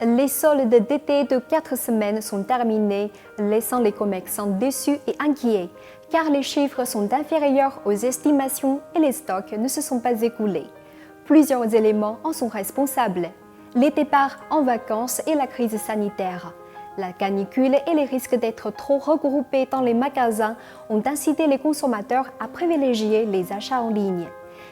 Les soldes d'été de 4 semaines sont terminés, laissant les commerçants déçus et inquiets, car les chiffres sont inférieurs aux estimations et les stocks ne se sont pas écoulés. Plusieurs éléments en sont responsables. Les départs en vacances et la crise sanitaire. La canicule et les risques d'être trop regroupés dans les magasins ont incité les consommateurs à privilégier les achats en ligne.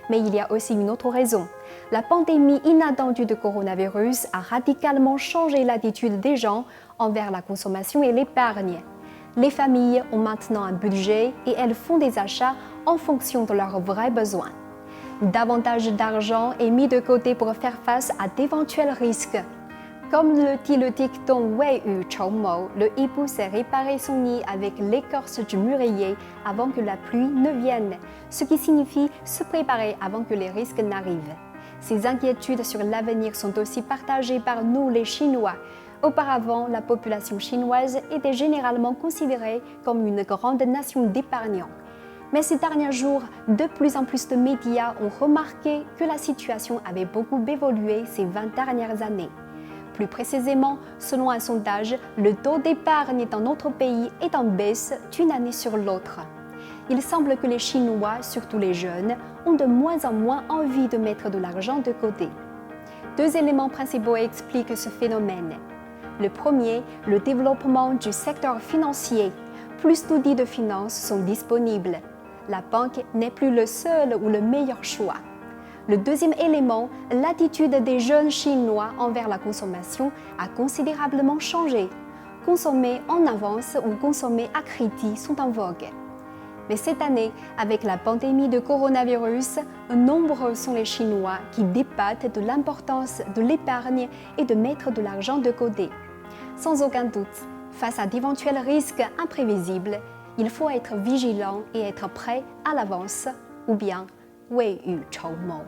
Mais il y a aussi une autre raison. La pandémie inattendue de coronavirus a radicalement changé l'attitude des gens envers la consommation et l'épargne. Les familles ont maintenant un budget et elles font des achats en fonction de leurs vrais besoins. Davantage d'argent est mis de côté pour faire face à d'éventuels risques. Comme le dit le dicton Wei Yu Chou Mo, le hibou sait réparer son nid avec l'écorce du mûrier avant que la pluie ne vienne, ce qui signifie se préparer avant que les risques n'arrivent. Ces inquiétudes sur l'avenir sont aussi partagées par nous les Chinois. Auparavant, la population chinoise était généralement considérée comme une grande nation d'épargnants. Mais ces derniers jours, de plus en plus de médias ont remarqué que la situation avait beaucoup évolué ces 20 dernières années. Plus précisément, selon un sondage, le taux d'épargne dans notre pays est en baisse d'une année sur l'autre. Il semble que les Chinois, surtout les jeunes, ont de moins en moins envie de mettre de l'argent de côté. Deux éléments principaux expliquent ce phénomène. Le premier, le développement du secteur financier. Plus d'outils de finance sont disponibles. La banque n'est plus le seul ou le meilleur choix. Le deuxième élément, l'attitude des jeunes Chinois envers la consommation a considérablement changé. Consommer en avance ou consommer à crédit sont en vogue. Mais cette année, avec la pandémie de coronavirus, nombreux sont les Chinois qui débattent de l'importance de l'épargne et de mettre de l'argent de côté. Sans aucun doute, face à d'éventuels risques imprévisibles, il faut être vigilant et être prêt à l'avance, ou bien Wei Yu Chou Mo.